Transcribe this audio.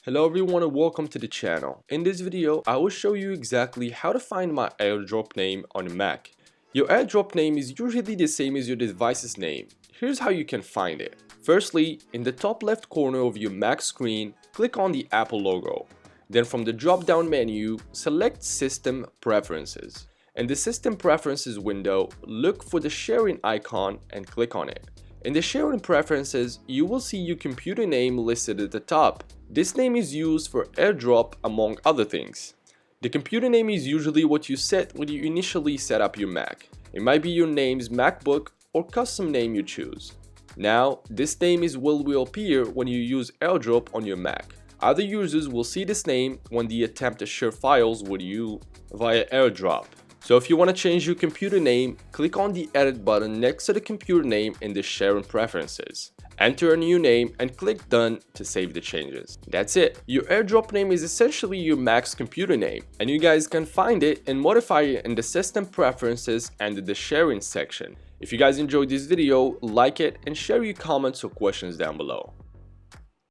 Hello everyone and welcome to the channel. In this video, I will show you exactly how to find my airdrop name on Mac. Your airdrop name is usually the same as your device's name. Here's how you can find it. Firstly, in the top left corner of your Mac screen, click on the Apple logo. Then from the drop-down menu, select System Preferences. In the System Preferences window, look for the sharing icon and click on it. In the sharing preferences, you will see your computer name listed at the top. This name is used for airdrop among other things. The computer name is usually what you set when you initially set up your Mac. It might be your name's MacBook or custom name you choose. Now, this name is what will appear when you use airdrop on your Mac. Other users will see this name when they attempt to share files with you via airdrop. So if you want to change your computer name, click on the edit button next to the computer name in the sharing preferences. Enter a new name and click done to save the changes. That's it. Your airdrop name is essentially your Mac's computer name, and you guys can find it and modify it in the system preferences and the sharing section. If you guys enjoyed this video, like it and share your comments or questions down below.